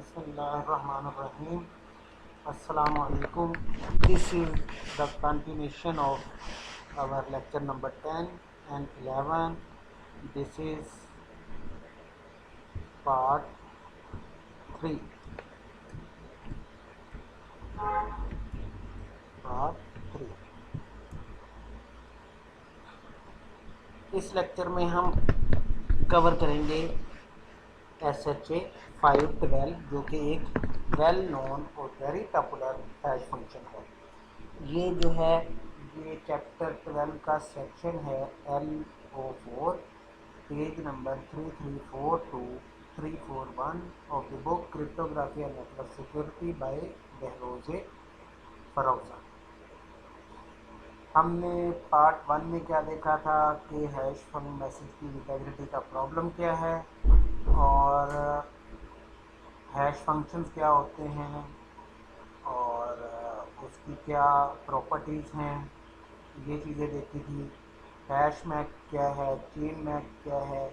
Bismillahirrahmanirrahim. Assalamu alaikum. This is the continuation of our lecture number 10 and 11. This is part 3. Part 3. इस lecture में हम cover करेंगे SHA 512 जो कि एक वेल नोन और वेरी पॉपुलर हैश फंक्शन है। ये जो है ये चैप्टर 12 का सेक्शन है LO4 page number 334 to 341 of the book cryptography and network security bye Behroz Feroza. हमने पार्ट 1 में क्या देखा था कि हैश फंक्शन मैसेज की इंटीग्रिटी का प्रॉब्लम क्या है और हैश फंक्शंस क्या होते हैं और उसकी क्या प्रॉपर्टीज़ हैं, ये चीज़ें देखी थी। हैश मैक क्या है, चेन मैक क्या है,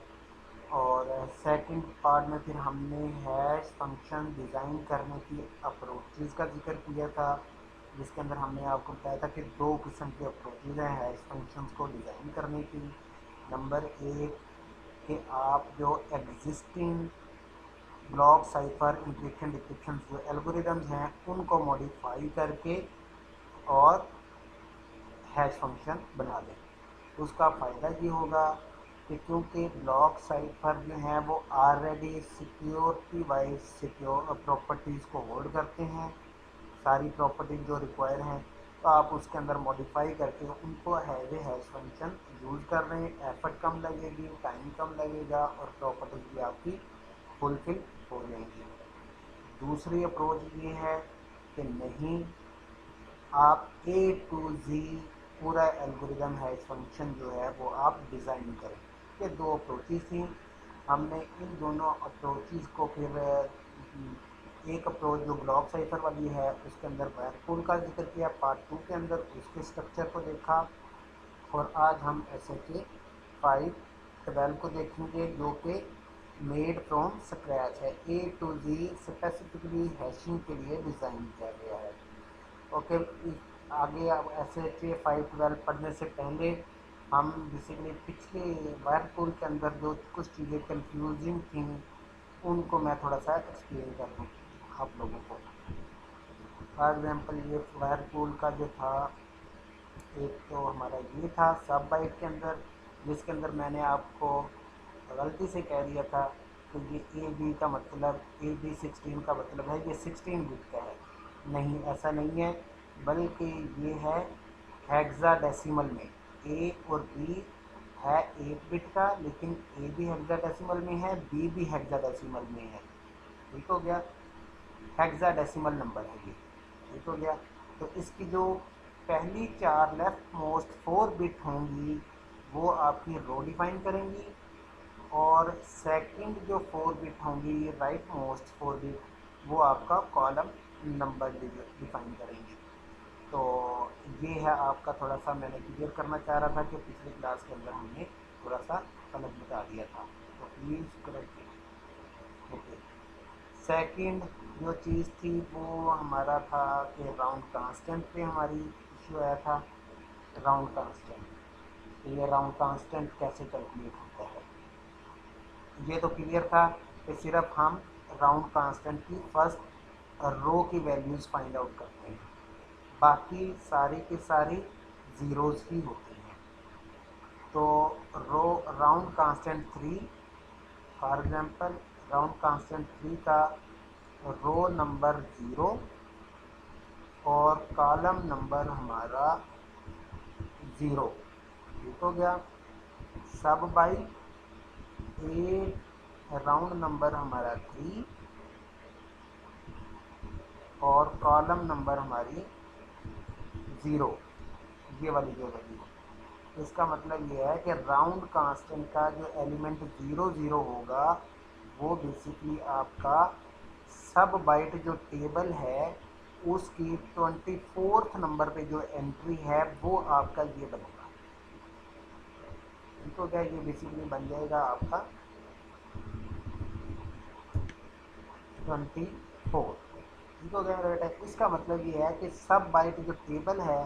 और सेकंड पार्ट में फिर हमने हैश फंक्शन डिज़ाइन करने की अप्रोचेज़ का जिक्र किया था, जिसके अंदर हमने आपको बताया था कि दो किस्म की अप्रोचेज़ हैं हैश फंक्शंस को डिज़ाइन करने की। नंबर एक कि आप जो existing block cipher encryption decryption जो एल्गोरिदम्स हैं उनको मॉडिफाई करके और हैश फंक्शन बना दें। उसका फ़ायदा ये होगा कि क्योंकि ब्लॉक साइफर जो हैं वो already security wise secure properties को होल्ड करते हैं, सारी प्रॉपर्टीज जो रिक्वायर हैं, तो आप उसके अंदर मॉडिफाई करके उनको has a hash function use कर रहे हैं। एफर्ट कम लगेगी, टाइम कम लगेगा और प्रॉपर्टीज भी आपकी फुलफिल हो जाएंगी। दूसरी अप्रोच ये है कि नहीं, आप A to Z पूरा एल्गोरिदम हैश फंक्शन जो है वो आप डिज़ाइन करें। ये दो अप्रोचेज़ थी। हमने इन दोनों अप्रोचेज़ को फिर एक अप्रोच जो ब्लॉक साइफर वाली है उसके अंदर व्हर्लपूल का जिक्र किया, पार्ट 2 के अंदर उसके स्ट्रक्चर को देखा, और आज हम SHA 512 को देखेंगे जो कि मेड फ्रॉम स्क्रैच है। A to Z specifically hashing के लिए डिज़ाइन किया गया है। ओके, आगे अब SHA 512 पढ़ने से पहले हम बेसिकली पिछले व्हर्लपूल के अंदर जो कुछ चीज़ें कंफ्यूजिंग थी उनको मैं थोड़ा सा एक्सप्लेन कर दूँ आप लोगों को। फॉर एग्जाम्पल ये व्हर्लपूल का जो था, एक तो हमारा ये था सब बाइट के अंदर, जिसके अंदर मैंने आपको गलती से कह दिया था कि ये AB का मतलब AB16 का मतलब है ये 16 बिट का है। नहीं, ऐसा नहीं है, बल्कि ये है हेक्साडेसिमल में। A और B है 8 बिट का, लेकिन A भी हेक्साडेसिमल में है, B भी हेक्साडेसिमल में है। ठीक हो गया, हेक्साडेसिमल नंबर है ये। ठीक हो गया, तो इसकी जो पहली 4 लेफ्ट मोस्ट 4 बिट होंगी वो आपकी रो डिफाइन करेंगी, और सेकंड जो 4 बिट होंगी राइट मोस्ट 4 बिट वो आपका कॉलम नंबर डिफाइन करेंगी। तो ये है आपका, थोड़ा सा मैंने क्लियर करना चाह रहा था कि पिछली क्लास के अंदर हमने थोड़ा सा गलत बता दिया था, तो प्लीज़ करेक्ट। ओके, सेकंड जो चीज़ थी वो हमारा था कि राउंड कांस्टेंट पे हमारी इशू आया था। राउंड कांस्टेंट, ये राउंड कांस्टेंट कैसे कैलकुलेट होता है, ये तो क्लियर था कि सिर्फ हम राउंड कांस्टेंट की फर्स्ट रो की वैल्यूज़ फाइंड आउट करते हैं, बाकी सारी की सारी ज़ीरोज़ ही होती हैं। तो rho round constant 3 for example, round constant 3 का रो नंबर 0 और कॉलम नंबर हमारा 0। ठीक हो गया, सब बाई ए राउंड नंबर हमारा 3 और कॉलम नंबर हमारी 0, ये वाली जो वैल्यू। इसका मतलब ये है कि राउंड कांस्टेंट का जो एलिमेंट 0 होगा वो बेसिकली आपका सब बाइट जो टेबल है उसकी 24th नंबर पे जो एंट्री है वो आपका ये बनेगा। ठीक हो गया, ये बेसिकली बन जाएगा आपका 24। ठीक हो गया मेरा बेटा। इसका मतलब ये है कि सब बाइट जो टेबल है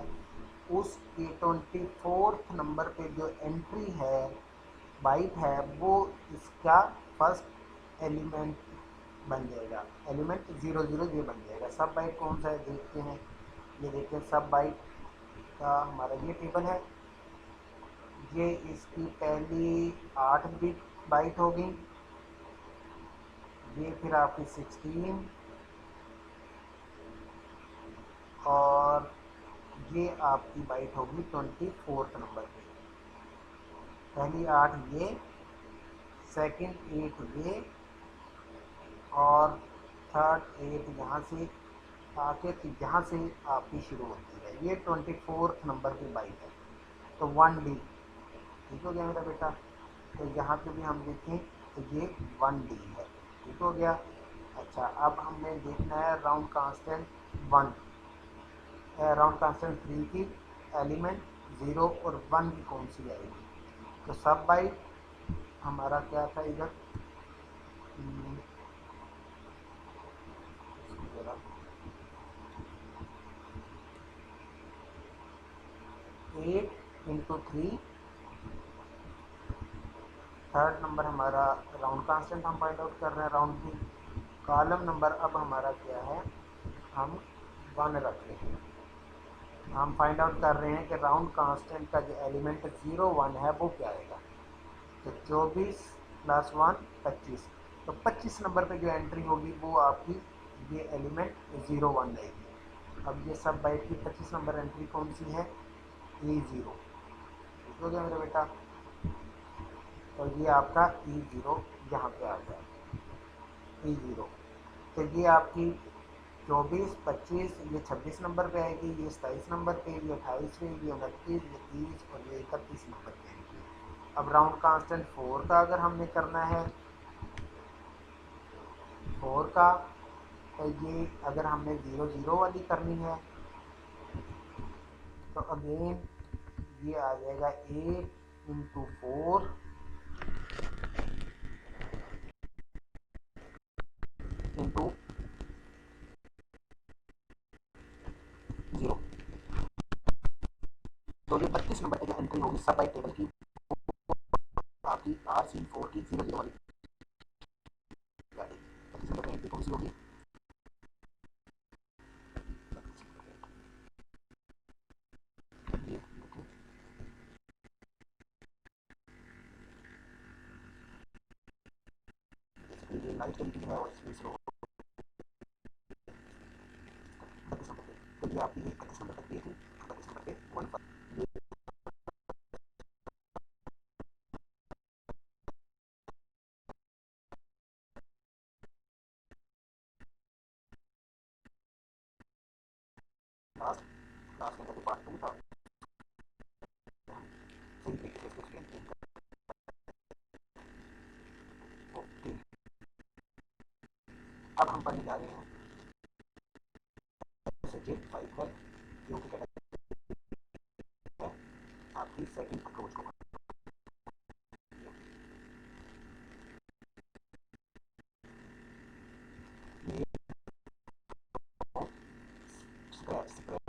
उसके 24th नंबर पे जो एंट्री है बाइट है वो इसका फर्स्ट एलिमेंट बन जाएगा, एलिमेंट 00 ये बन जाएगा। सब बाइट कौन सा है देखते हैं। ये देखते हैं सब बाइट का हमारा ये टेबल है, ये इसकी पहली 8 बिट बाइट होगी, ये फिर आपकी 16 और ये आपकी बाइट होगी 24th नंबर पे। पहली 8 ये, सेकंड 8 ये और थर्ड 8 यहाँ से आके तो यहाँ से आपकी शुरू होती है। ये 24th नंबर की बाइट है, तो 1D। ठीक हो गया मेरा बेटा। तो यहाँ पे भी हम देखें तो ये 1D है। ठीक हो गया। अच्छा, अब हमने देखना है राउंड कांस्टेंट 1, राउंड कांस्टेंट 3 की एलिमेंट 0 और 1 की कौन सी आएगी। तो सब बाइट हमारा क्या था इधर, जरा 8 × 3, थर्ड नंबर हमारा राउंड कांस्टेंट हम फाइंड आउट कर रहे हैं राउंड की। कॉलम नंबर अब हमारा क्या है, हम 1 रख रहे हैं। हम फाइंड आउट कर रहे हैं कि राउंड कांस्टेंट का जो एलिमेंट 0 1 है वो क्या आएगा। तो 24 + 1 25, तो 25 नंबर पे जो एंट्री होगी वो आपकी ये एलिमेंट 0 1 आएगी। अब ये सब बाइट की 25 नंबर एंट्री कौन सी है, E0। ठीक हो गया मेरा बेटा। तो ये आपका E0 यहाँ पे आ गया, E0। तो ये आपकी 24 25 ये 26 नंबर पे आएगी, ये 27 नंबर पे, ये 28 पे, ये 29, ये 30 और ये 31 नंबर पे आएगी। अब राउंड कांस्टेंट 4 का अगर हमने करना है, 4 का, तो ये अगर हमने 0 0 वाली करनी है तो अगेन ये आ जाएगा 8 × 4 × 0। तो ये 32 नंबर की जो एंट्री होगी सब बाइट टेबल की आपकी RC4 की 0 0 वाली आ जाएगी। 32 नंबर की एंट्री कौन सी होगी, ये ये लाइट चलती है और इसमें स्लो 32 नंबर पे। तो ये आपकी 31 नंबर तक थी, 32 नंबर पे 1 पर लास्ट लास्ट का जो पार्ट 2 था सही तरीके से इसको एक्सप्लेन किया। ओके, अब हम पढ़ने जा रहे हैं सब्जेक्ट 5 पर, जो कि कहता है आपकी सेकंड अप्रोच को। ये scratch design.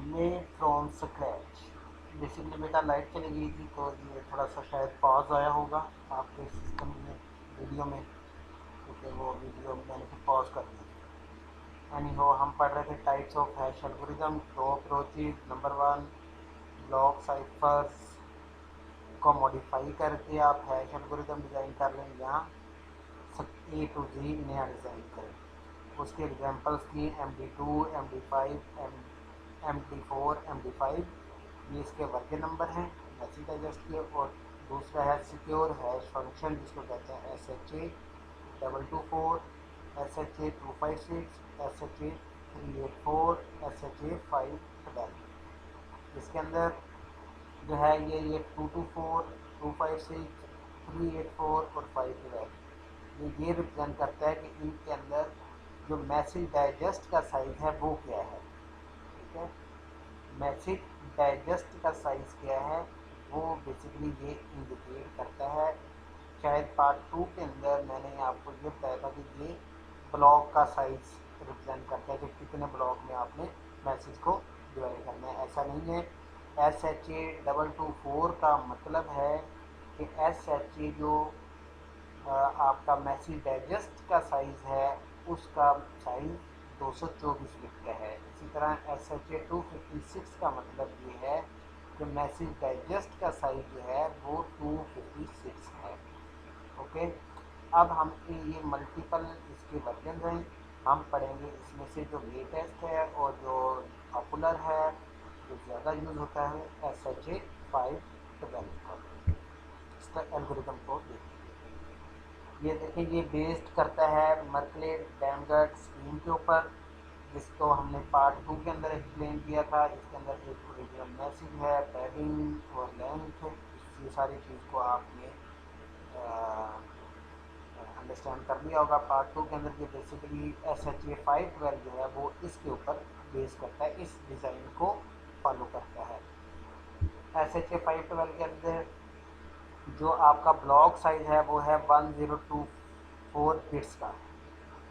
Made from scratch. Basically बेटा लाइट चली गई थी तो ये थोड़ा सा शायद पॉज आया होगा आपके सिस्टम में, वीडियो में, क्योंकि वो वीडियो मैंने फिर पॉज कर दी। एनी हो, हम पढ़ रहे थे टाइप्स ऑफ हैश एल्गोरिदम, दो अप्रोचेज। नंबर 1, ब्लॉक साइफर्स को मॉडिफाई करके आप हैश एल्गोरिदम डिज़ाइन कर लें, या ए टू जी नया डिज़ाइन करें। उसके एग्जांपल्स की MD2, MD5, MD4, MD5, ये इसके वर्ग नंबर हैं मैसेज डाइजेस्ट के। और दूसरा है सिक्योर हैश फंक्शन, जिसको कहते हैं SHA 224, SHA 256, SHA 384, SHA 512। इसके अंदर जो है ये 224, 256, 384 और 512 ये रिप्रेजेंट करता है कि इनके अंदर जो मैसेज डाइजेस्ट का साइज़ है वो क्या है। ठीक है, मैसेज डाइजेस्ट का साइज़ क्या है वो बेसिकली ये इंडिकेट करता है। शायद पार्ट 2 के अंदर मैंने आपको ये बताया था कि ये ब्लॉक का साइज़ रिप्रेजेंट करता है कि कितने ब्लॉक में आपने मैसेज को डिवाइड करना है। ऐसा नहीं है। SHA 224 का मतलब है कि SHA जो आपका मैसेज डाइजेस्ट का साइज़ है उसका साइज़ 224 बिट का है। इसी तरह SHA 256 का मतलब ये है कि मैसेज डाइजेस्ट का साइज़ जो है वो 256 है। ओके, अब हम ये मल्टीपल इसके वर्जन हैं, हम पढ़ेंगे इसमें से जो लेटेस्ट है और जो पॉपुलर है, जो ज़्यादा यूज़ होता है SHA 512 का। इसका एल्गोरिदम को देखिए, ये देखिए ये बेस्ड करता है मर्कले डैमगर्ड स्कीम के ऊपर, जिसको हमने पार्ट 2 के अंदर एक्सप्लेन किया था। इसके अंदर एक ओरिजिनल मैसेज है, पैडिंग और लेंथ, ये सारी चीज़ को आपने अंडरस्टैंड कर लिया होगा। पार्ट 2 के अंदर ये बेसिकली SHA 512 जो है वो इसके ऊपर बेस करता है, इस डिज़ाइन को फॉलो करता है। SHA 512 के अंदर जो आपका ब्लॉक साइज है वो है 1024 बिट्स का,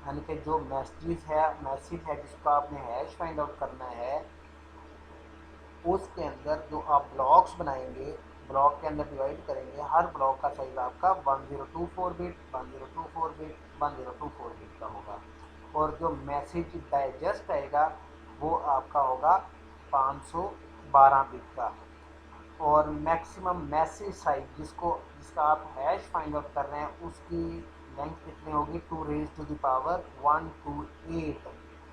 यानी कि जो मैसेज है जिसको आपने हैश फाइंड आउट करना है उसके अंदर जो आप ब्लॉक्स बनाएंगे, ब्लॉक के अंदर डिवाइड करेंगे, हर ब्लॉक का साइज आपका 1024 बिट 1024 बिट 1024 बिट का होगा। और जो मैसेज डाइजेस्ट आएगा वो आपका होगा 512 बिट का। और मैक्सिमम मैसेज साइज जिसका आप हैश फाइंड आउट कर रहे हैं उसकी लेंथ कितनी होगी, 2 रेज टू द पावर 128,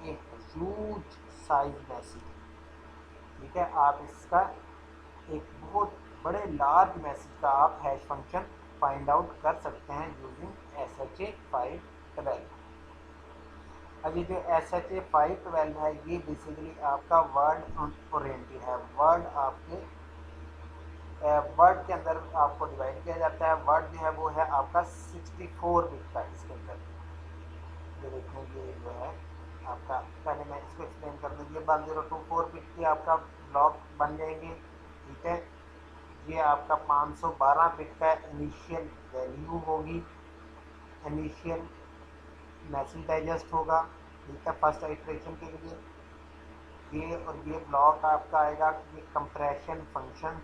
एक ह्यूज साइज मैसेज। ठीक है, आप इसका एक बहुत बड़े लार्ज मैसेज का आप हैश फंक्शन फाइंड आउट कर सकते हैं यूजिंग SHA 512। अब ये जो SHA 512 है ये बेसिकली आपका वर्ड ओरिएंटेड है। वर्ड के अंदर आपको डिवाइड किया जाता है। वर्ड जो है वो है आपका 64 बिट का। इसके अंदर ये देखें, ये जो है आपका, पहले मैं इसको एक्सप्लेन कर दूँ। ये 1024 बिट की आपका ब्लॉक बन जाएंगे। ठीक है, ये आपका 512 बिट का इनिशियल वैल्यू होगी, इनिशियल मैसेज डाइजेस्ट होगा। ठीक है, फर्स्ट आइट्रेशन के लिए ये, और ये ब्लॉक आपका आएगा ये कंप्रेशन फंक्शन,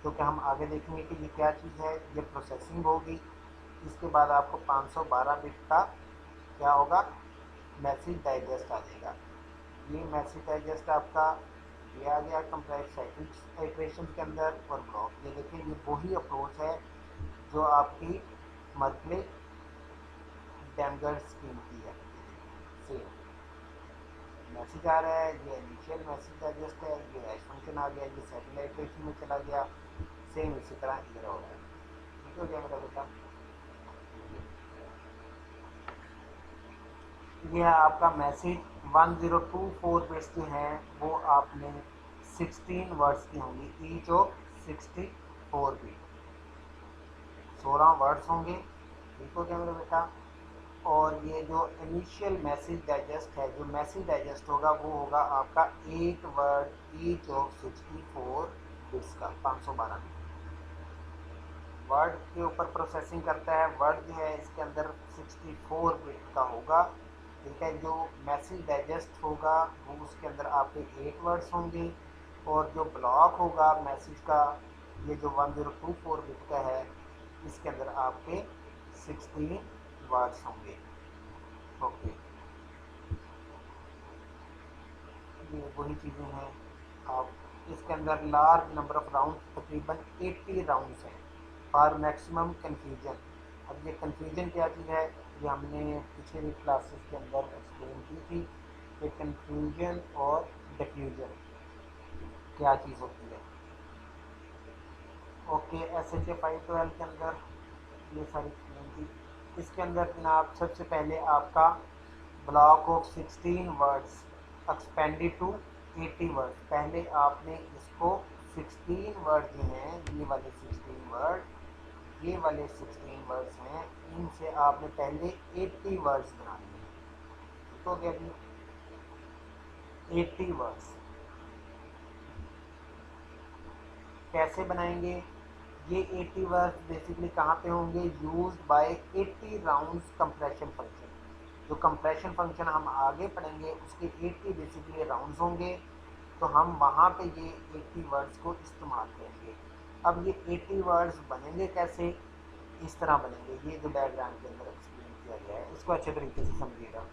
क्योंकि हम आगे देखेंगे कि ये क्या चीज़ है। ये प्रोसेसिंग होगी, इसके बाद आपको 512 बिट का क्या होगा, मैसेज डाइजेस्ट आ जाएगा। ये मैसेज डाइजेस्ट आपका ये आ गया कंप्रेस आइट्रेशन के अंदर। और ब्लॉक ये देखिए, ये वही अप्रोच है जो आपकी मर्कले डैमगर्ड स्कीम की है। सेम मैसेज आ रहा है, ये इनिशियल मैसेज डाइजेस्ट है, ये हैश फंक्शन आ गया, ये सेकंड आइट्रेशन में चला गया। सेम इसी तरह इधर हो रहा है। ठीक हो गया मेरा बेटा। ये है आपका मैसेज 1024 बिट्स जो हैं वो आपने 16 वर्ड्स की होंगी, ईच ऑफ 64 बिट, 16 वर्ड्स होंगे। ठीक हो गया मेरा बेटा। और ये जो इनिशियल मैसेज डाइजेस्ट है, जो मैसेज डाइजेस्ट होगा वो होगा आपका 8 वर्ड ईच ऑफ 64 बिट्स का, 512 वर्ड के ऊपर प्रोसेसिंग करता है। वर्ड जो है इसके अंदर 64 बिट का होगा। ठीक है, जो मैसेज डाइजेस्ट होगा वो उसके अंदर आपके 8 वर्ड्स होंगे, और जो ब्लॉक होगा मैसेज का, ये जो 1024 बिट का है, इसके अंदर आपके 16 वर्ड्स होंगे। ओके, ये वही चीज़ें हैं। आप इसके अंदर लार्ज नंबर ऑफ राउंड, तकरीबन 80 राउंड्स हैं फॉर मैक्सिमम कन्फ्यूजन। अब ये कन्फ्यूजन क्या चीज़ है, ये हमने पिछले भी क्लासेस के अंदर एक्सप्लेन की थी कि कन्फ्यूजन और डिफ्यूजन क्या चीज़ होती है। ओके, एस एच ए 512 के अंदर ये सारी चीज़ें थी। इसके अंदर जनाब सबसे पहले आपका block of 16 words expanded to 80 words. पहले आपने इसको 16 वर्ड जो हैं, ये वाले 16 वर्ड, ये वाले 16 वर्ड्स हैं, इनसे आपने पहले 80 वर्ड्स बना लिए। तो क्या जी, 80 वर्ड्स कैसे बनाएंगे? ये 80 वर्ड्स बेसिकली कहाँ पे होंगे? Used by 80 rounds compression function. जो कंप्रेशन फंक्शन हम आगे पढ़ेंगे उसके 80 बेसिकली राउंड्स होंगे, तो हम वहाँ पे ये 80 वर्ड्स को इस्तेमाल करेंगे। अब ये 80 वर्ड्स बनेंगे कैसे? इस तरह बनेंगे, ये जो डायग्राम के अंदर एक्सप्लेन किया गया है इसको अच्छे तरीके से समझिएगा।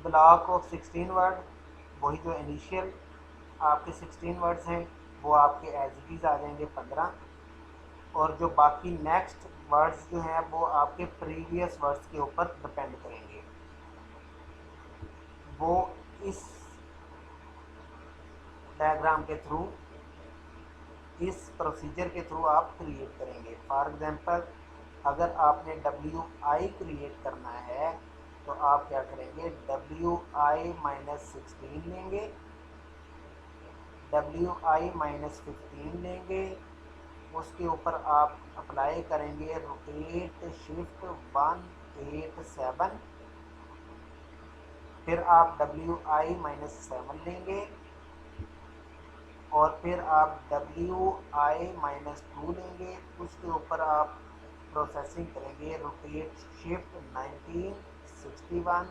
ब्लॉक ऑफ 16 वर्ड, वही जो इनिशियल आपके 16 वर्ड्स हैं वो आपके एज इट इज़ आ जाएंगे 15, और जो बाकी नेक्स्ट वर्ड्स जो हैं वो आपके प्रीवियस वर्ड्स के ऊपर डिपेंड करेंगे। वो इस डायग्राम के थ्रू, इस प्रोसीजर के थ्रू आप क्रिएट करेंगे। फॉर एग्जांपल, अगर आपने WI क्रिएट करना है तो आप क्या करेंगे? WI-16 लेंगे, WI-15 लेंगे, उसके ऊपर आप अप्लाई करेंगे रोटेट शिफ्ट 187, फिर आप WI-7 लेंगे और फिर आप WI-2 लेंगे, उसके ऊपर आप प्रोसेसिंग करेंगे रोटेट शिफ्ट 1961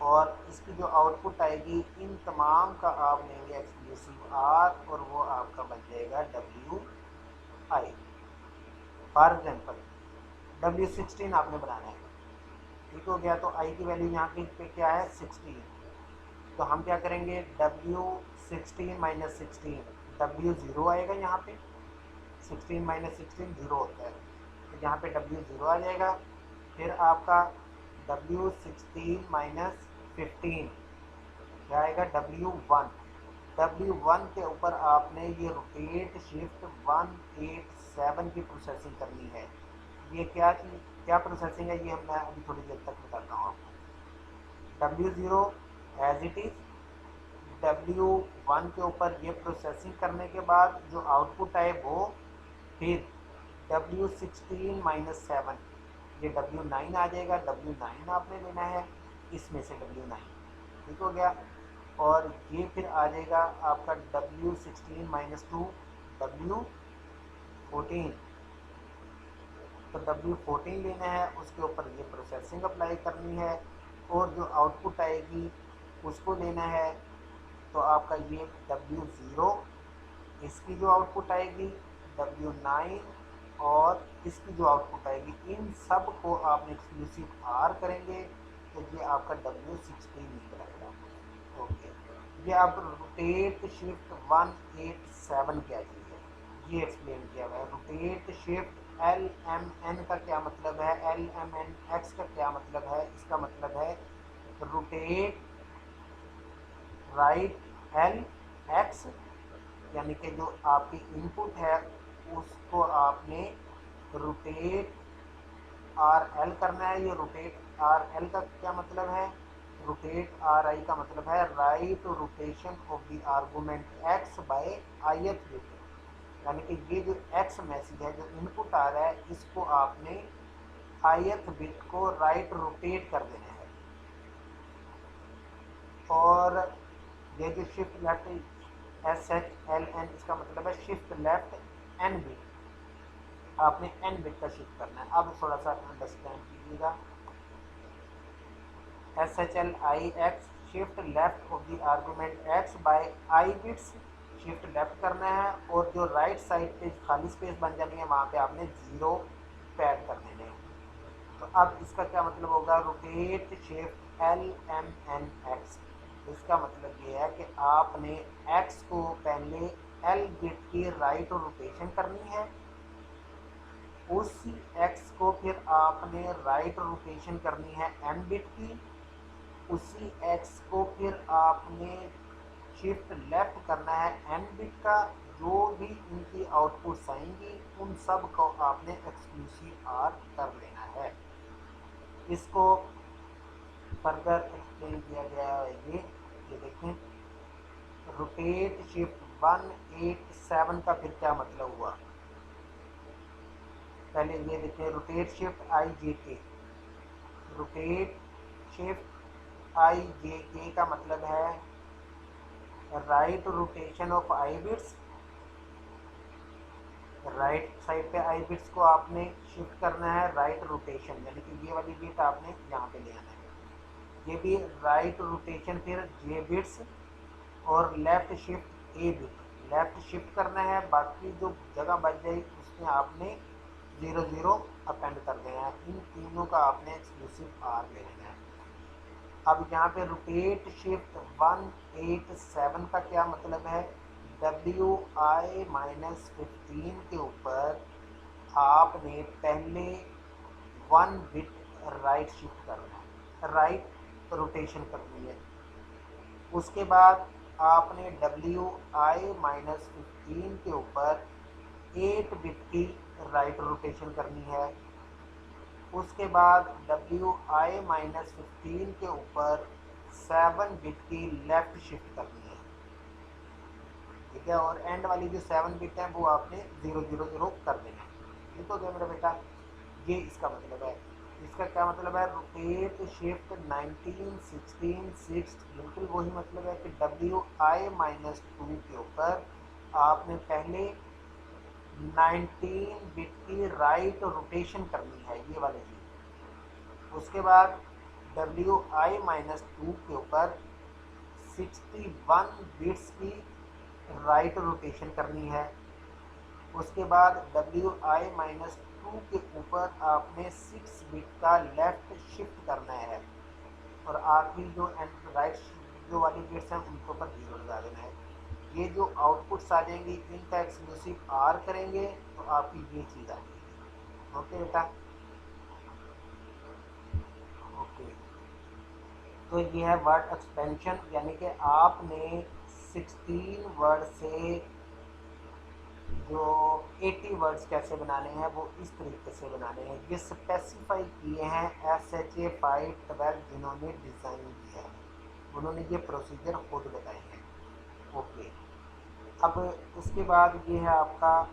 और इसकी जो आउटपुट आएगी इन तमाम का आप लेंगे एक्सक्लूसिव R और वो आपका बन जाएगा WI। फॉर एग्जांपल W16 आपने बनाना है, ठीक हो गया, तो I की वैल्यू यहाँ पे क्या है? 16। तो हम क्या करेंगे? W16-16, W0 आएगा यहाँ पे, 16-16 0 होता है, तो यहाँ पे W0 आ जाएगा। फिर आपका W16-15 क्या आएगा? W1। W1 के ऊपर आपने ये रोटेट शिफ्ट 187 की प्रोसेसिंग करनी है। ये क्या प्रोसेसिंग है, ये मैं अभी थोड़ी देर तक बताता हूँ आपको। W0 as it is, W1 के ऊपर ये प्रोसेसिंग करने के बाद जो आउटपुट आए वो, फिर W16-7 ये W9 आ जाएगा, W9 आपने लेना है, इसमें से W9, ठीक हो गया। और ये फिर आ जाएगा आपका W16-2, W14, तो W14 लेना है, उसके ऊपर ये प्रोसेसिंग अप्लाई करनी है और जो आउटपुट आएगी उसको लेना है। तो आपका ये W0, इसकी जो आउटपुट आएगी W9 और इसकी जो आउटपुट आएगी, इन सब को आपने एक्सक्लूसिव R करेंगे तो ये आपका W16 निकल आएगा। ओके, ये अब रोटेट शिफ्ट 187 क्या चीज़ है ये एक्सप्लेन किया हुआ है। रोटेट शिफ्ट LMN का क्या मतलब है, LMNX का क्या मतलब है? इसका मतलब है रोटेट राइट LX, यानी कि जो आपकी इनपुट है उसको आपने रोटेट RL करना है। ये रोटेट RL का क्या मतलब है? रोटेट RI का मतलब है right rotation of the argument X by ith bit, यानी कि ये जो X मैसेज है, जो इनपुट आ रहा है, इसको आपने ith बिट को राइट रोटेट कर देना है। और ये जो शिफ्ट लेफ्ट SHLN, इसका मतलब है शिफ्ट लेफ्ट N बिट, आपने N बिट का शिफ्ट करना है। अब थोड़ा सा अंडरस्टैंड कीजिएगा। SHLIX shift left of the argument X by I bits, shift left करना है और जो राइट साइड पे खाली स्पेस बन जानी है वहाँ पे आपने 0 पैड कर देने हैं। तो अब इसका क्या मतलब होगा, rotate shift L M N X. इसका मतलब ये है कि आपने एक्स को पहले एल बिट की राइट रोटेशन करनी है, उसी एक्स को फिर आपने राइट रोटेशन करनी है एन बिट की, उसी एक्स को फिर आपने शिफ्ट लेफ्ट करना है एन बिट का। जो भी इनकी आउटपुट्स आएंगी उन सब को आपने एक्सक्लूसिव आर कर लेना है। इसको फर्दर एक्सप्लेन किया गया है। ये देखें, रोटेट शिफ्ट 187 का फिर क्या मतलब हुआ, पहले ये देखें, रोटेट शिफ्ट आई जे के। रोटेट शिफ्ट आई जे के का मतलब है right rotation of I bits. Right side पे आई बिट्स को आपने शिफ्ट करना है राइट रोटेशन, यानी कि ये वाली बिट आपने यहाँ पे ले आना है। ये भी राइट रोटेशन फिर जे बिट्स, और लेफ्ट शिफ्ट ए बिट लेफ्ट शिफ्ट करना है। बाकी जो जगह बच जाएगी उसमें आपने 00 अपेंड कर देना है। इन तीनों का आपने एक्सक्लूसिव आर ले लेना है। अब यहाँ पे रोटेट शिफ्ट 187 का क्या मतलब है, WI-15 के ऊपर आपने पहले 1 बिट राइट शिफ्ट करना है, राइट रोटेशन करनी है। उसके बाद आपने WI-15 के ऊपर 8 बिट की राइट रोटेशन करनी है। उसके बाद WI-15 के ऊपर 7 बिट की लेफ्ट शिफ्ट करनी है, ठीक है। और एंड वाली जो 7 बिट है वो आपने 000 कर देना है। ठीक हो गया मेरा बेटा, ये इसका मतलब है। इसका क्या मतलब है, रोटेट शिफ्ट 19 16 6, बिल्कुल वही मतलब है कि WI-2 के ऊपर आपने पहले 19 बिट की राइट रोटेशन करनी है, ये वाली चीज़। उसके बाद WI-2 के ऊपर 61 बिट्स की राइट रोटेशन करनी है। उसके बाद WI-2 के ऊपर आपने 6 बिट का लेफ्ट शिफ्ट करना है, और आखिरी जो राइट जो वाली बिट्स हैं उनके ऊपर 0 लगा देना है। ये जो आउटपुट्स आ जाएंगी इनका एक्सक्लूसिव आर करेंगे तो आपकी ये चीज़ आ जाएगी। ओके बेटा, ओके। तो ये है वर्ड एक्सपेंशन, यानी कि आपने 16 वर्ड से जो 80 वर्ड्स कैसे बनाने हैं वो इस तरीके से बनाने हैं। ये स्पेसिफाई किए हैं SHA 512 जिन्होंने डिज़ाइन किया है, उन्होंने ये प्रोसीजर खुद बताए हैं। ओके, अब उसके बाद ये है आपका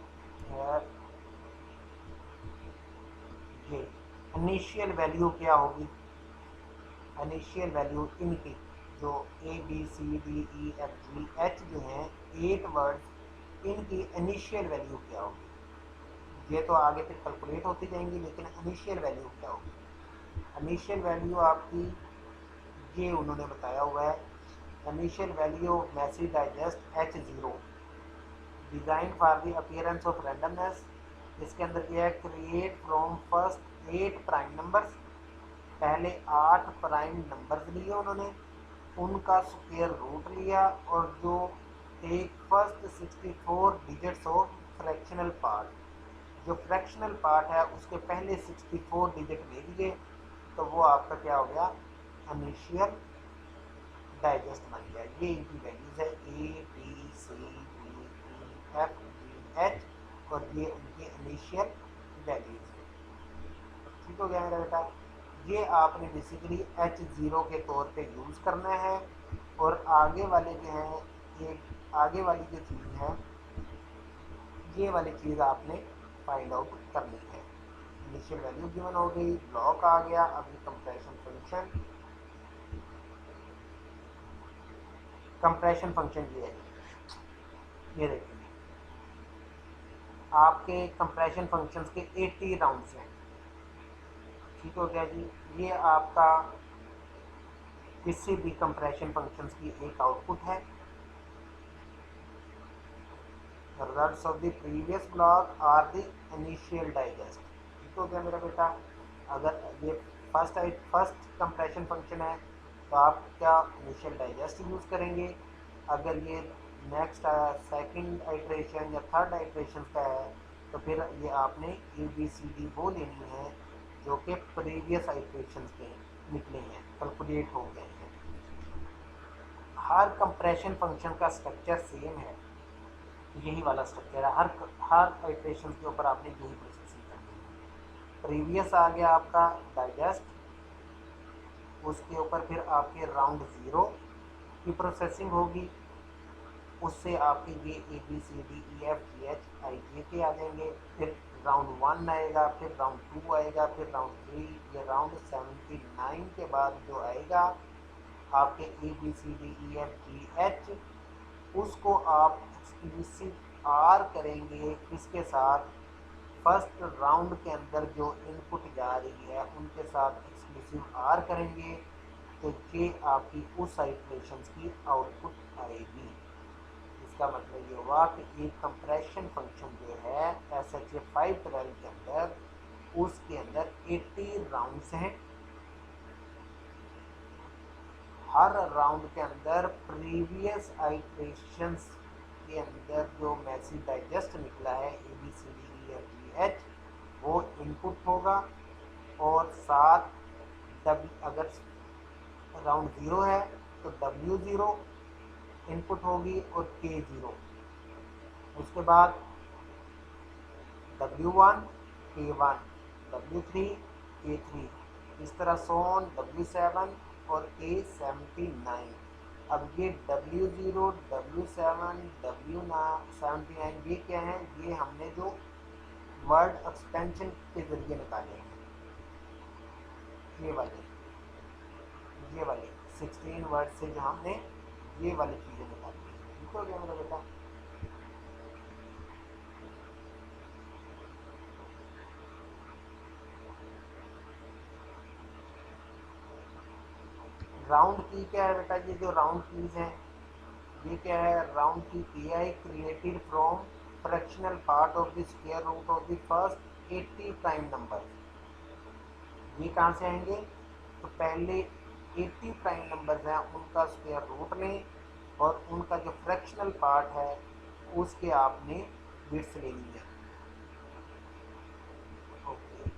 ये इनिशियल वैल्यू क्या होगी। इनिशियल वैल्यू इनकी जो ABCDEFGH जो हैं 8 वर्ड्स, इनकी इनिशियल वैल्यू क्या होगी। ये तो आगे फिर कैलकुलेट होती जाएंगी, लेकिन इनिशियल वैल्यू क्या होगी। इनिशियल वैल्यू आपकी ये उन्होंने बताया हुआ है, initial value of message digest H0 design for the appearance of randomness. इसके अंदर क्या है, create from first 8 prime numbers. पहले 8 प्राइम नंबर्स लिए उन्होंने, उनका स्क्वायर रूट लिया, और जो एक first 64 digits of fractional part, जो फ्रैक्शनल पार्ट है उसके पहले 64 डिजिट ले लिए, तो वो आपका क्या हो गया, इनिशियल डाइजेस्ट बन गया। ये इनकी वैल्यूज है ABCDEFGH, और ये उनकी इनिशियल वैल्यूज है। ठीक हो गया मेरा बेटा, ये आपने बेसिकली H0 के तौर पे यूज़ करना है। और आगे वाले जो हैं, एक आगे वाली जो चीज़ है, ये वाली चीज़ आपने फाइंड आउट करनी है। इनिशियल वैल्यू गिवन हो गई, ब्लॉक आ गया। अब ये कंप्रेशन फंक्शन, कंप्रेशन फंक्शन ये है, ये देखिए आपके कंप्रेशन फंक्शंस के 80 राउंड्स हैं। ठीक हो गया जी, ये आपका किसी भी कंप्रेशन फंक्शंस की एक आउटपुट है। Results of the previous block are the initial digest. ठीक हो गया मेरा बेटा। अगर ये फर्स्ट कंप्रेशन फंक्शन है तो आप क्या इनिशियल डाइजेस्ट यूज़ करेंगे। अगर ये नेक्स्ट सेकंड आइट्रेशन या थर्ड आइट्रेशन का है तो फिर ये आपने ए बी सी डी वो लेनी है जो कि प्रीवियस आइट्रेशन के निकले हैं, कैलकुलेट हो गए हैं। हर कंप्रेशन फंक्शन का स्ट्रक्चर सेम है, यही वाला स्ट्रक्चर है। हर आइट्रेशन के ऊपर आपने यही प्रोसेसिंग करनी है। प्रीवियस आ गया आपका डाइजेस्ट, उसके ऊपर फिर आपके राउंड ज़ीरो की प्रोसेसिंग होगी, उससे आपके ये A B C D E F G H I J K आ जाएंगे। फिर राउंड वन आएगा, फिर राउंड टू आएगा, फिर राउंड थ्री, ये राउंड 79 के बाद जो आएगा आपके A B C D E F G H, उसको आप एक्सक्लूसिव आर करेंगे किसके साथ, फर्स्ट राउंड के अंदर जो इनपुट जा रही है उनके साथ एक्सक्लूसिव आर करेंगे, तो ये आपकी उस आइट्रेशन की आउटपुट आएगी। इसका मतलब ये हुआ कि एक कंप्रेशन फंक्शन जो है एस एच ए 512 के अंदर, उसके अंदर 80 राउंड्स हैं। हर राउंड के अंदर प्रीवियस आइट्रेशंस के अंदर जो मैसेज डाइजेस्ट निकला है A B C D E F G H, वो इनपुट होगा, और साथ अगर राउंड ज़ीरो है तो डब्ल्यू ज़ीरो इनपुट होगी और के ज़ीरो, उसके बाद W1 K1, W3 K3, इस तरह सोन W7 और K79। अब ये W0, W7, W79 ये क्या है, ये हमने जो वर्ड एक्सपेंशन के ज़रिए निकाले हैं, ये वाले 16 वर्ड से जो हमने ये वाली चीज़ें निकाली हैं। ठीक हो गया मेरा बेटा। राउंड की क्या है बेटा, ये जो राउंड कीज हैं ये क्या है, राउंड की P I created from fractional part of the square root of the first 80 prime number. ये कहाँ से आएंगे, तो पहले 80 प्राइम नंबर्स हैं उनका स्क्वायर रूट लें, और उनका जो फ्रैक्शनल पार्ट है उसके आपने बिट्स लेनी है। ओके,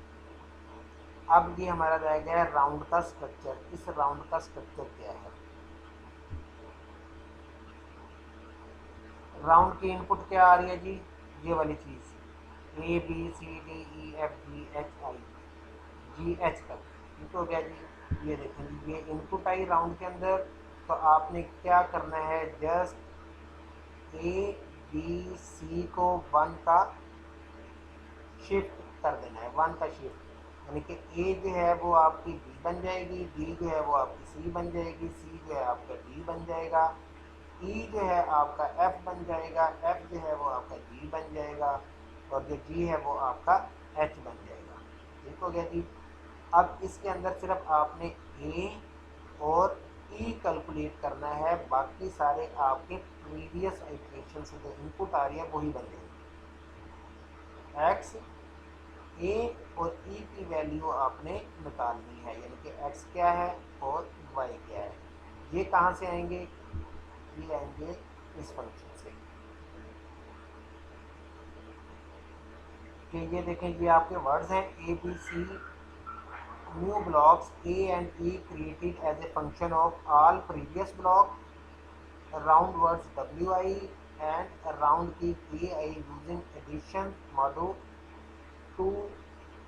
अब ये हमारा रह गया है राउंड का स्ट्रक्चर। इस राउंड का स्ट्रक्चर क्या है, राउंड की इनपुट क्या आ रही है जी, ये वाली चीज़ A B C D E F G H I G H तक, ठीक हो गया जी। ये देखें जी, ये इनपुट आई राउंड के अंदर, तो आपने क्या करना है, जस्ट ए बी सी को वन का शिफ्ट कर देना है, वन का शिफ्ट, यानी कि ए जो है वो आपकी बी बन जाएगी, बी जो है वो आपकी सी बन जाएगी, सी जो है आपका डी बन जाएगा, ई जो है आपका एफ बन जाएगा, एफ जो है वो आपका जी बन जाएगा, और जो जी है वो आपका एच बन जाएगा। ठीक हो गया जी। अब इसके अंदर सिर्फ आपने ए और ई कैलकुलेट करना है, बाकी सारे आपके प्रीवियस आइट्रेशन से जो इनपुट आ रही है वही बन जाएगी। एक्स, ए और ई की वैल्यू आपने निकालनी है, यानी कि एक्स क्या है और वाई क्या है। ये कहाँ से आएंगे, ये आएंगे इस फंक्शन से। कि ये देखें, ये आपके वर्ड्स हैं A B C, new blocks A and E created as a function of all previous block, round words WI and round key KI using addition modu 2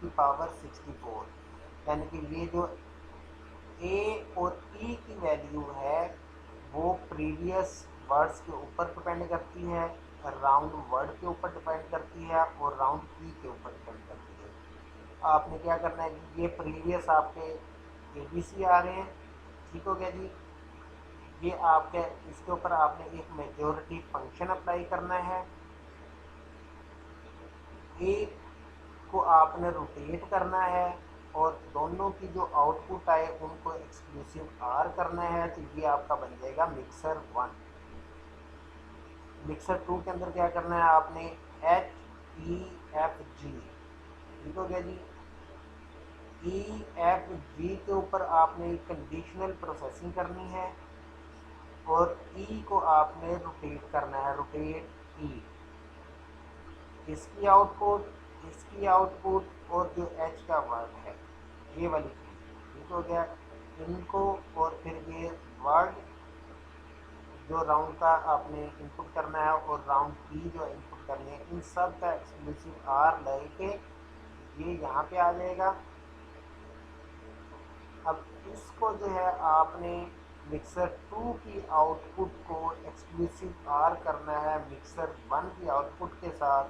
की पावर 64। यानी कि ये जो A और E की वैल्यू है वो प्रीवियस वर्ड्स के ऊपर डिपेंड करती है, राउंड वर्ड के ऊपर डिपेंड करती है, और राउंड की के ऊपर डिपेंड करती है। आपने क्या करना है कि ये प्रीवियस आपके ए बी सी आ रहे हैं, ठीक हो गया जी। ये आपके इसके ऊपर आपने एक मेजॉरिटी फंक्शन अप्लाई करना है, एक को आपने रोटेट करना है, और दोनों की जो आउटपुट आए उनको एक्सक्लूसिव आर करना है, तो ये आपका बन जाएगा मिक्सर वन। मिक्सर टू के अंदर क्या करना है आपने, एच ई एफ जी, ठीक हो गया जी। ई एफ जी के ऊपर आपने कंडीशनल प्रोसेसिंग करनी है और ई को आपने रोटेट करना है, रोटेट ई। इसकी आउटपुट और जो एच का वर्ड है ये वाली चीज़ ठीक हो गया। इनको और फिर ये वर्ड जो राउंड का आपने इनपुट करना है और राउंड की जो इनपुट करनी है, इन सब का एक्सक्लूसिव आर लेके ये यहाँ पे आ जाएगा। अब इसको जो है आपने मिक्सर 2 की आउटपुट को एक्सक्लूसिव आर करना है मिक्सर 1 की आउटपुट के साथ,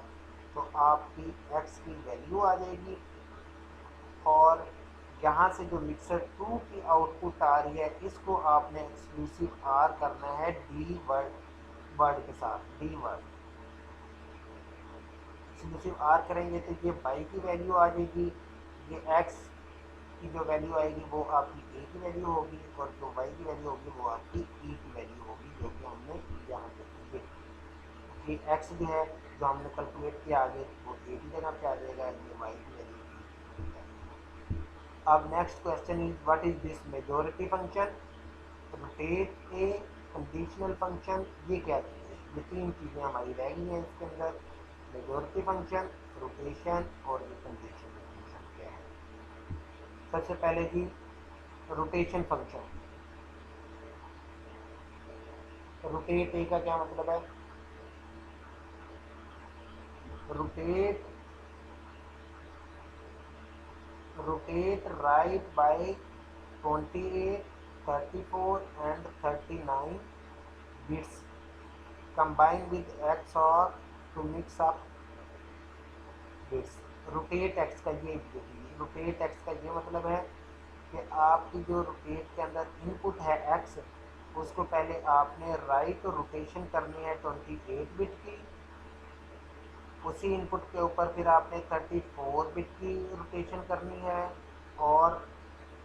तो आपकी एक्स की वैल्यू आ जाएगी। और यहाँ से जो मिक्सर 2 की आउटपुट आ रही है इसको आपने एक्सक्लूसिव आर करना है डी वर्ड के साथ, डी वर्ड एक्सक्लूसिव आर करेंगे तो ये वाई की वैल्यू आ जाएगी, ये एक्स की जो वैल्यू आएगी वो आपकी ए की वैल्यू होगी और जो वाई की वैल्यू होगी वो आपकी ई की वैल्यू होगी, जो कि हमने यहाँ पे ये एक्स जो है जो हमने कैलकुलेट किया आगे वो ए की जगह पे आ जाएगा, ये वाई की वैल्यू। अब next question is what is this majority function, rotate A, conditional function, ये क्या चीज़ है? ये तीन चीज़ें हमारी रह गई हैं इसके अंदर, मेजॉरिटी फंक्शन, रोटेशन और ये कंडीशनल फंक्शन क्या है। सबसे पहले G rotation function, rotate A का क्या मतलब है? Rotate right by 28, 34 and 39 bits combine with x or to mix up bits। Rotate x का ये रोटेट एक्स का ये मतलब है कि आपकी जो रोटेट के अंदर इनपुट है एक्स, उसको पहले आपने राइट रोटेशन करनी है 28 बिट की, उसी इनपुट के ऊपर फिर आपने 34 बिट की रोटेशन करनी है और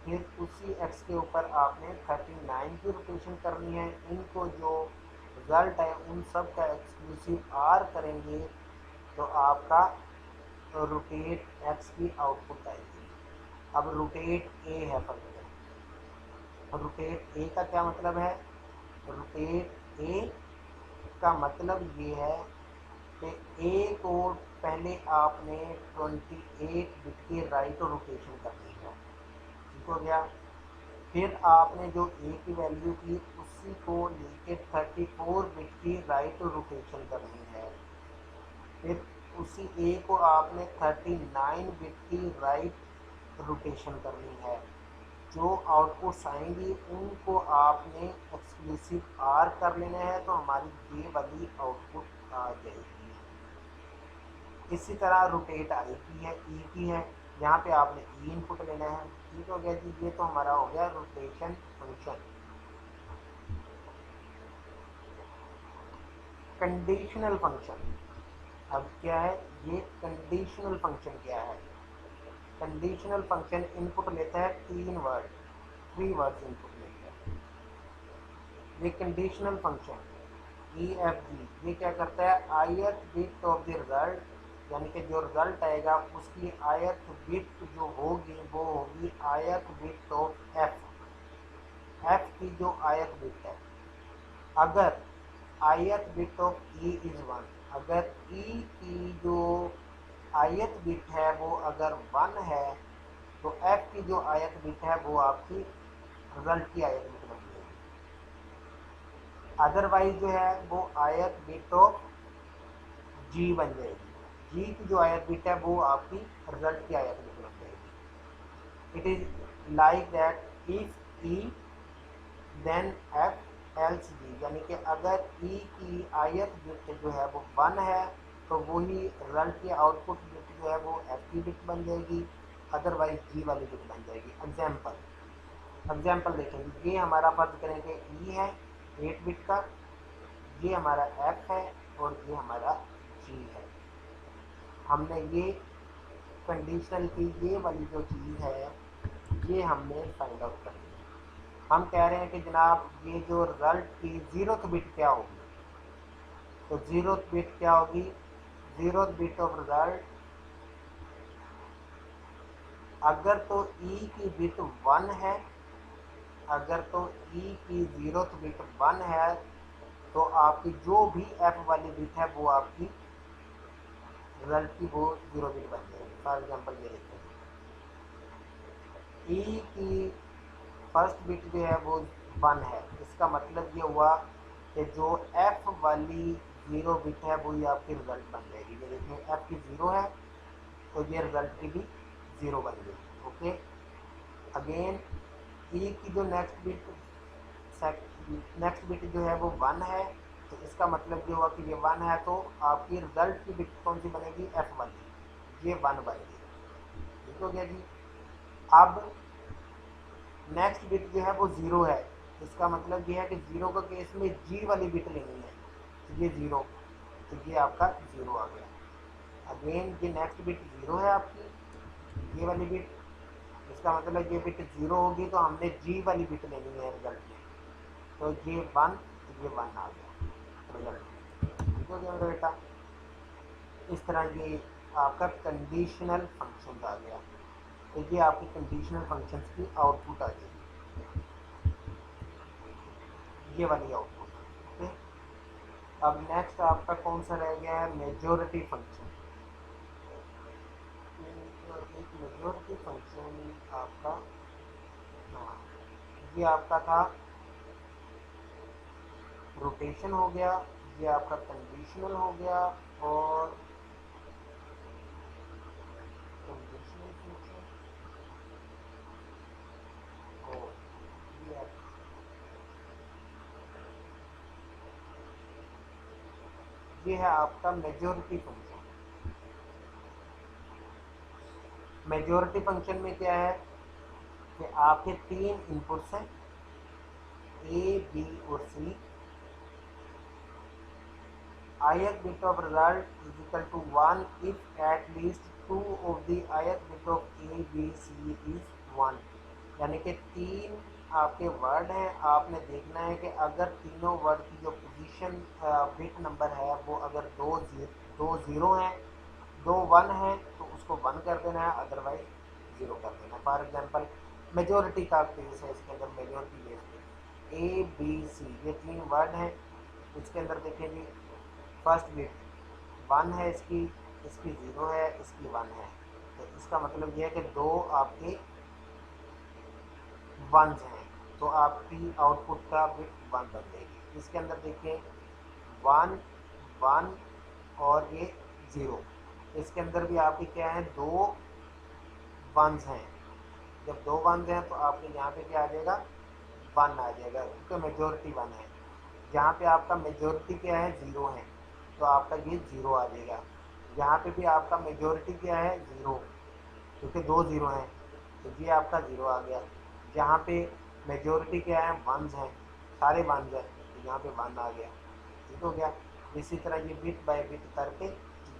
फिर उसी एक्स के ऊपर आपने 39 की रोटेशन करनी है। इनको जो रिजल्ट है उन सब का एक्सक्लूसिव आर करेंगे तो आपका रोटेट एक्स की आउटपुट आएगी। अब रोटेट ए है फंक्शन, रोटेट ए का क्या मतलब है? रोटेट ए का मतलब ये है कि ए को पहले आपने 28 बिट की राइट रोटेशन करनी है, ठीक हो गया। फिर आपने जो ए की वैल्यू की उसी को लेके 34 बिट की राइट रोटेशन करनी है, फिर उसी ए को आपने 39 बिट की राइट रोटेशन करनी है। जो आउटपुट्स आएंगी उनको आपने एक्सक्लूसिव आर कर लेना है तो हमारी ये वाली आउटपुट आ जाएगी। इसी तरह रोटेट आई की है, ई की है, यहाँ पे आपने ई इनपुट लेना है, ठीक हो गया जी। ये तो हमारा हो गया रोटेशन फंक्शन। कंडीशनल फंक्शन, अब क्या है ये कंडीशनल फंक्शन क्या है? कंडीशनल फंक्शन इनपुट लेता है 3 वर्ड, 3 वर्ड्स इनपुट लेता है। ये कंडीशनल फंक्शन ई एफ जी ये क्या करता है? आयत बिट ऑफ द रिजल्ट, यानी कि जो रिजल्ट आएगा उसकी आयत बिट जो होगी वो होगी आयत बिट ऑफ एफ, एफ की जो आयत बिट है। अगर आयत बिट ऑफ ई इज 1, अगर ई की जो आयत बिट है वो अगर 1 है तो एफ की जो आयत बिट है वो आपकी रिजल्ट की आयत बिट बन जाएगी। अदरवाइज जो है वो आयत बिट ऑफ जी बन जाएगी, जी की जो आयत बिट है वो आपकी रिजल्ट की आयत बिट बन जाएगी। It is like that if E then F else G, यानी कि अगर ई की आयत बिट जो है वो 1 है तो वही रिजल्ट की आउटपुट बिट जो है वो एफ की बिट बन जाएगी, अदरवाइज जी वाली बिट बन जाएगी। एग्जाम्पल देखेंगे, ये हमारा फर्ज करेंगे ई है 8 बिट का, ये हमारा एफ है और ये हमारा जी है। हमने ये कंडीशनल की ये वाली जो चीज़ है ये हमने फाइंड आउट करनी है। हम कह रहे हैं कि जनाब ये जो रिजल्ट की 0th बिट क्या होगी, तो 0th बिट क्या होगी? 0th बिट ऑफ रिजल्ट अगर तो ई की बिट 1 है, अगर तो ई की 0th बिट 1 है तो आपकी जो भी एफ वाली बिट है वो आपकी रिजल्ट की वो 0 बिट बन जाएगी। फॉर एग्जाम्पल ये देखते हैं ई की फर्स्ट बिट जो है वो 1 है, इसका मतलब ये हुआ कि जो एफ वाली 0 बिट है वही आपकी रिजल्ट बन जाएगी। ये देखिए एफ की 0 है तो ये रिजल्ट की भी 0 बन गई। ओके, अगेन ई की जो नेक्स्ट बिट जो है वो 1 है, तो इसका मतलब ये हुआ कि ये 1 है तो आपकी रिजल्ट की बिट कौन सी बनेगी, एफ वाली, ये 1 बन गई। ठीक हो गया जी। अब नेक्स्ट बिट जो है वो 0 है, इसका मतलब ये है कि 0 का केस में जी वाली बिट लेनी है, तो ये 0, तो ये आपका 0 आ गया। अगेन ये नेक्स्ट बिट 0 है आपकी, ये वाली बिट, इसका मतलब ये बिट 0 होगी तो हमने जी वाली बिट लेनी है रिजल्ट में, तो ये 1, तो ये 1 आ गया रिजल्ट। ठीक हो गया मेरा बेटा। इस तरह ये आपका कंडीशनल फंक्शन आ गया, तो ये आपकी कंडीशनल फंक्शंस की आउटपुट आ जाएगी, ये वाली आउटपुट। ओके, अब नेक्स्ट आपका कौन सा रह गया है, मेजॉरिटी फंक्शन। एक मेजॉरिटी फंक्शन आपका, हाँ, ये आपका था रोटेशन हो गया, ये आपका कंडीशनल हो गया, और कंडीशनल फंक्शन, और ये ये है आपका मेजॉरिटी फंक्शन। मेजॉरिटी फंक्शन में क्या है कि आपके 3 इनपुट्स हैं, ए बी और सी। ith bit of result is equal to 1 if at least 2 of the ith bit of a b c is 1। यानी कि 3 आपके वर्ड हैं, आपने देखना है कि अगर तीनों वर्ड की जो पोजीशन बिट नंबर है वो अगर दो जीरो हैं, 2 1 हैं तो उसको 1 कर देना है, अदरवाइज 0 कर देना है। फॉर एग्जांपल मेजॉरिटी का केस है, इसके अंदर मेजॉरिटी बेस पे ए बी सी ये 3 वर्ड हैं, इसके अंदर देखें जी फर्स्ट बिट 1 है, इसकी इसकी 0 है, इसकी 1 है, तो इसका मतलब यह है कि 2 आपके 1s हैं, तो आपकी आउटपुट का बिट 1 बन जाएगी। इसके अंदर देखिए 1 1 और ये 0, इसके अंदर भी आपकी क्या है, 2 1s हैं। जब 2 1s हैं तो आपके यहाँ पे क्या आ जाएगा, 1 आ जाएगा, क्योंकि मेजोरिटी 1 है। जहाँ पे आपका मेजोरिटी क्या है, 0 है, तो आपका ये 0 आ जाएगा। यहाँ पे भी आपका मेजोरिटी क्या है, 0, क्योंकि 2 0 हैं, तो ये आपका 0 आ गया। जहाँ पे मेजोरिटी क्या है, 1s हैं, सारे 1s हैं, तो यहाँ पे 1 आ गया। ठीक हो गया। इसी तरह ये बिट बाय बिट करके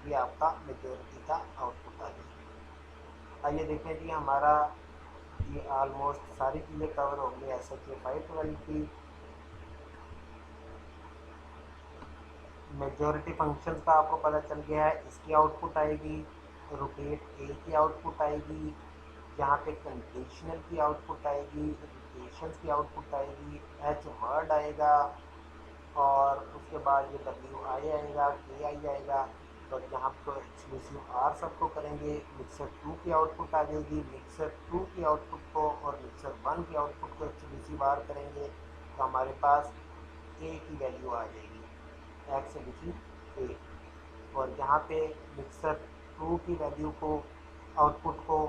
ये आपका मेजोरिटी का आउटपुट आ गया। आइए देखें जी, हमारा ये ऑलमोस्ट सारी चीज़ें कवर हो गई SHA 512 की। मेजॉरिटी फंक्शंस का आपको पता चल गया है, इसकी आउटपुट आएगी, रोटेट ए की आउटपुट आएगी, यहाँ पे कंडीशनल की आउटपुट आएगी, रोटेशंस की आउटपुट आएगी, एच वर्ड आएगा, और उसके बाद ये डब्ल्यू आई आएगा, के आई आएगा, तो यहाँ पर एक्सक्लूसिव आर सबको करेंगे। मिक्सर 2 की आउटपुट आ जाएगी, मिक्सर 2 की आउटपुट को और मिक्सर 1 की आउटपुट को एक्सक्लूसिव आर करेंगे, तो हमारे पास ए की वैल्यू आ जाएगी, एक्स लिखी ए, और यहाँ पे मिक्सर 2 की वैल्यू को, आउटपुट को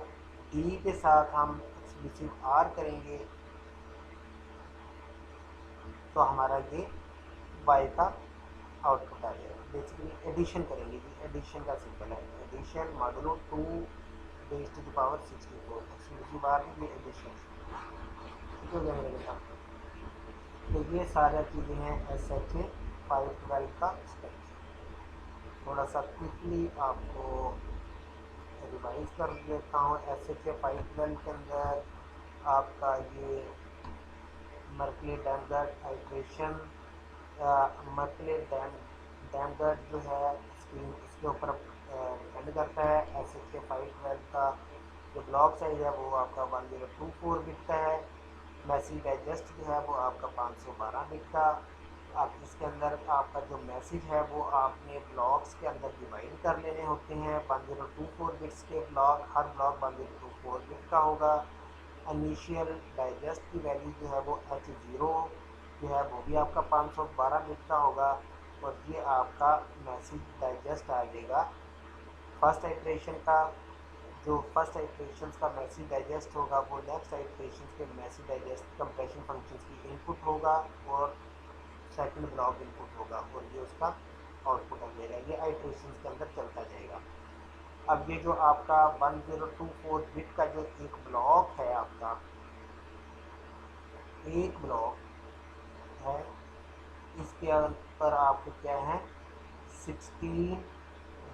डी के साथ हम एक्सक्लूसिव आर करेंगे, तो हमारा ये वाई का आउटपुट आ जाएगा। बेसिकली एडिशन करेंगे जी, एडिशन का सिंपल है, addition modulo 2 base to the power 64, exclusive OR में ये एडिशन। ठीक हो गया मेरे बेटा। तो ये सारा चीज़ें हैं SHA 512 का स्ट्रक्चर। थोड़ा सा क्विकली आपको रिवाइज कर देता हूँ। SHA 512 के अंदर आपका ये मर्कले डैमगर्ड हाइड्रेशन, मर्कले डैमगर्ड जो है स्क्रीन इसके ऊपर डिपेंड करता है SHA 512 का। जो ब्लॉक साइज है वो आपका 1024 बिट का है। मैसेज डाइजेस्ट जो है वो आपका 512 बिट का। अब इसके अंदर आपका जो मैसेज है वो आपने ब्लॉक्स के अंदर डिवाइड कर लेने होते हैं। 1024 बिट्स के ब्लॉक, हर ब्लॉक 1024 बिट का होगा। इनिशियल डाइजेस्ट की वैल्यू जो है वो H0 जो है वो भी आपका 512 बिट का होगा। और ये आपका मैसेज डाइजेस्ट आ जाएगा फर्स्ट आइट्रेशन का। जो फर्स्ट आइट्रेशन का मैसेज डाइजेस्ट होगा वो नेक्स्ट आइट्रेशन के मैसेज डाइजेस्ट कंप्रेशन फंक्शन की इनपुट होगा और सेकंड ब्लॉक इनपुट होगा और ये उसका आउटपुट आ जाएगा। ये आइट्रेशन के अंदर चलता जाएगा। अब ये जो आपका 1024 बिट का जो एक ब्लॉक है, आपका एक ब्लॉक है, इसके अंदर आपको क्या है 16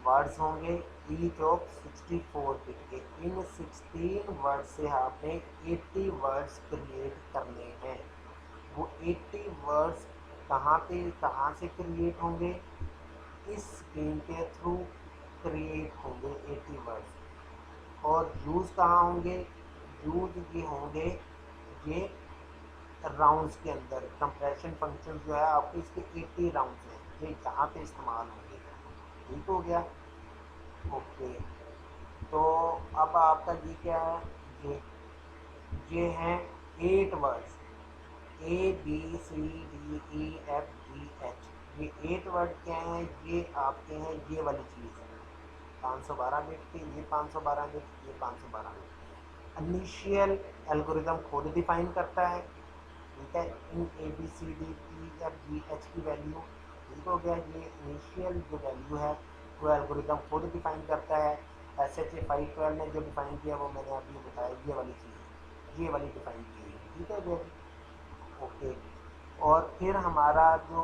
वर्ड्स होंगे, ईच ऑफ 64 बिट के। इन 16 वर्ड से आपने 80 वर्ड्स क्रिएट करने हैं। वो 80 वर्ड्स कहाँ से क्रिएट होंगे, इस स्कीम के थ्रू क्रिएट होंगे 80 वर्ड्स। और यूज़ कहाँ होंगे, यूज ये होंगे ये राउंड्स के अंदर। कंप्रेशन फंक्शन जो है आपके इसके 80 राउंड्स हैं, ये यहाँ पे इस्तेमाल होंगे। ठीक हो गया, ओके। तो अब आपका ये क्या है, ये हैं 8 वर्ड्स, ABCDEFGH। ये 8 वर्ड क्या हैं, ये आपके हैं ये वाली चीज़ 512 बिट के, ये 512 बिट, ये 512 बिट। इनिशियल एल्गोरिदम खुद डिफाइन करता है, ठीक है, इन ABCDEFGH की वैल्यू। ठीक हो गया, ये इनिशियल जो वैल्यू है वो एल्गोरिदम खुद डिफाइन करता है। SHA 512 ने जो डिफाइन किया वो मैंने आपको बताया, ये वाली चीज़, ये वाली डिफाइन की है। ठीक है भैया, ओके। और फिर हमारा जो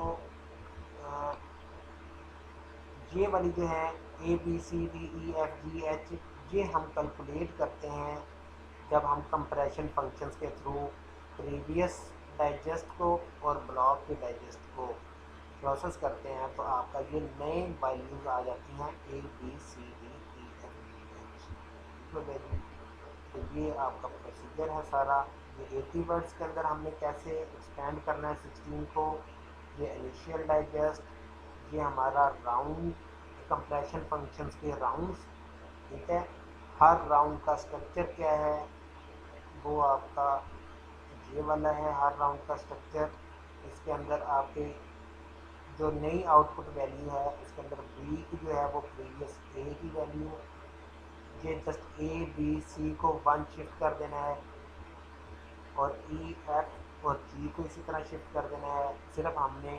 ये वाली जो है ABCDEFGH, ये हम कैलकुलेट करते हैं जब हम कंप्रेशन फंक्शंस के थ्रू प्रीवियस डाइजेस्ट को और ब्लॉक के डाइजेस्ट को प्रोसेस करते हैं, तो आपका ये नए वैल्यूज आ जाती हैं ABCDEFGH। तो ये आपका प्रोसीजर है सारा। ये 80 वर्ड्स के अंदर हमने कैसे एक्सपेंड करना है 16 को। ये इनिशियल डाइजेस्ट, ये हमारा राउंड कंप्रेशन फंक्शंस के राउंड्स, ठीक है। हर राउंड का स्ट्रक्चर क्या है, वो आपका ये वाला है हर राउंड का स्ट्रक्चर। इसके अंदर आपके जो नई आउटपुट वैल्यू है उसके अंदर बी की जो है वो प्रीवियस ए की वैल्यू, ये जस्ट ABC को 1 शिफ्ट कर देना है और EF और G को इसी तरह शिफ्ट कर देना है। सिर्फ हमने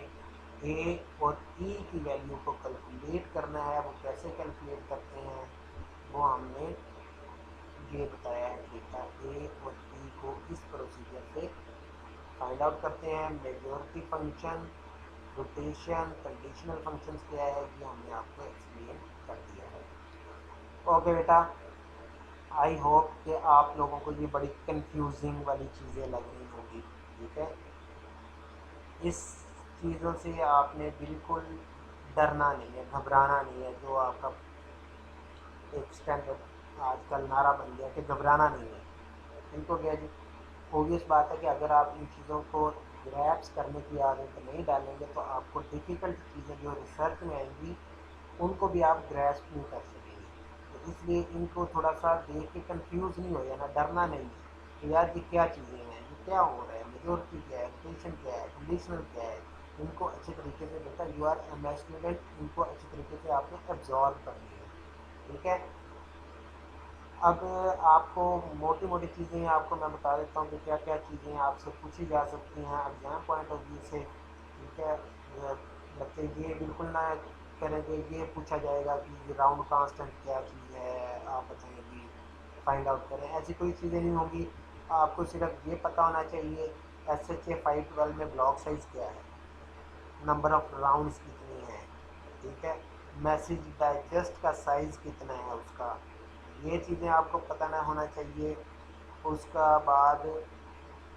A और E की वैल्यू को कैलकुलेट करना है। वो कैसे कैलकुलेट करते हैं वो हमने ये बताया है। डेटा A और E को इस प्रोसीजर से फाइंड आउट करते हैं। Majority function, rotation, conditional functions क्या है ये हमने आपको एक्सप्लेन कर दिया है। ओके बेटा, आई होप कि आप लोगों को ये बड़ी कंफ्यूजिंग वाली चीज़ें लग रही होंगी। ठीक है, इस चीज़ों से आपने बिल्कुल डरना नहीं है, घबराना नहीं है। जो आपका एक स्टैंडर्ड आजकल नारा बन गया कि घबराना नहीं है, इनको क्या जी। ओबियस बात है कि अगर आप इन चीज़ों को ग्रैप्स करने की आदत नहीं डालेंगे तो आपको डिफ़िकल्ट चीज़ें जो रिसर्च में आएंगी उनको भी आप ग्रैस्प नहीं कर सकेंगे। तो इसलिए इनको थोड़ा सा देख के कंफ्यूज नहीं हो जाना, डरना नहीं है कि यार ये क्या चीज़ें हैं, ये क्या हो रहा है, मेजोरिटी क्या है, रोटेशन क्या है, कंडीशनल क्या है। इनको अच्छे तरीके से बेटा यू आर एम स्टूडेंट, इनको अच्छे तरीके से आपने एब्जॉर्व करनी है। ठीक है, अब आपको मोटी मोटी चीज़ें आपको मैं बता देता हूँ कि क्या क्या चीज़ें आपसे पूछी जा सकती हैं एग्ज़ाम पॉइंट ऑफ व्यू से। ठीक है, बच्चे ये बिल्कुल ना करें कि ये पूछा जाएगा कि राउंड कांस्टेंट क्या चीज़ है, आप बताएंगे कि फाइंड आउट करें, ऐसी कोई चीज़ें नहीं होंगी। आपको सिर्फ ये पता होना चाहिए SHA 512 में ब्लॉक साइज़ क्या है, नंबर ऑफ़ राउंड्स कितनी है, ठीक है, मैसेज डाइजेस्ट का साइज़ कितना है उसका, ये चीज़ें आपको पता ना होना चाहिए। उसका बाद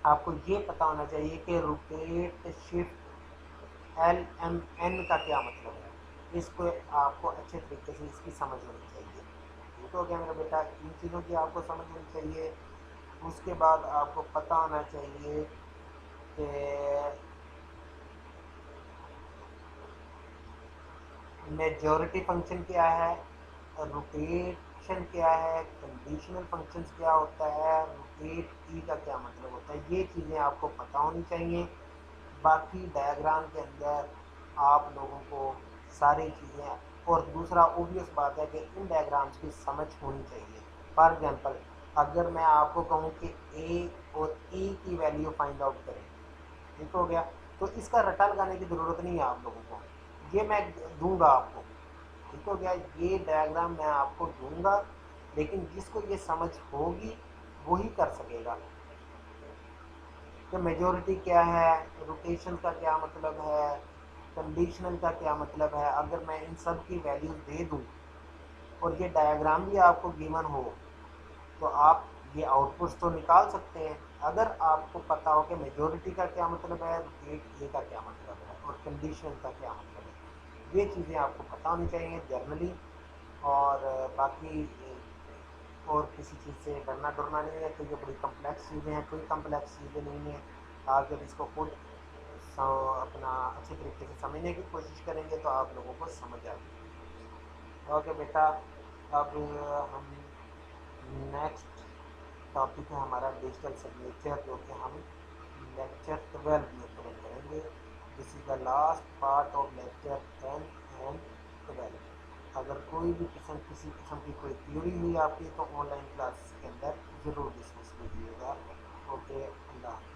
आपको ये पता होना चाहिए कि रोटेट शिफ्ट LMN का क्या मतलब है, इसको आपको अच्छे तरीके से इसकी समझ होनी चाहिए। ठीक हो गया मेरा बेटा, इन चीज़ों की आपको समझ होनी चाहिए। उसके बाद आपको पता होना चाहिए कि मेजॉरिटी फंक्शन क्या है, रोटेशन क्या है, कंडीशनल फंक्शंस क्या होता है, रोटेट ई का क्या मतलब होता है, ये चीज़ें आपको पता होनी चाहिए। बाकी डायग्राम के अंदर आप लोगों को सारी चीज़ें, और दूसरा ओबियस बात है कि इन डायग्राम्स की समझ होनी चाहिए। फॉर एग्जांपल, अगर मैं आपको कहूँ कि ए और ई की वैल्यू फाइंड आउट करें, ठीक हो गया, तो इसका रटा लगाने की ज़रूरत नहीं है आप लोगों को, ये मैं दूंगा आपको। ठीक हो गया, ये डायग्राम मैं आपको दूंगा, लेकिन जिसको ये समझ होगी वही कर सकेगा कि मेजॉरिटी क्या है, रोटेशन का क्या मतलब है, कंडीशनल का क्या मतलब है। अगर मैं इन सब की वैल्यूज दे दूं और ये डायग्राम भी आपको गिवन हो, तो आप ये आउटपुट्स तो निकाल सकते हैं। अगर आपको पता हो कि मेजॉरिटी का क्या मतलब है, रोटेट ए का क्या मतलब है, और कंडीशनल का क्या मतलब है, ये चीज़ें आपको पता होनी चाहिए जनरली। और बाकी और किसी चीज़ से डरना डरना नहीं है, तो ये बड़ी कम्प्लेक्स चीज़ें हैं, कोई कम्प्लेक्स चीज़ें नहीं है। आप जब इसको खुद अपना अच्छे तरीके से समझने की कोशिश करेंगे तो आप लोगों को समझ आएगी। ओके बेटा, अब हम नेक्स्ट टॉपिक है हमारा डिजिटल सिग्नेचर, जो कि हम लेक्चर 12 में कवर करेंगे। This is the last part of lecture 10 and 12। अगर कोई भी किसी किस्म की कोई क्यूरी हुई आपकी, तो ऑनलाइन क्लास के अंदर ज़रूर डिस्कस कीजिएगा। ओके, अल्लाह।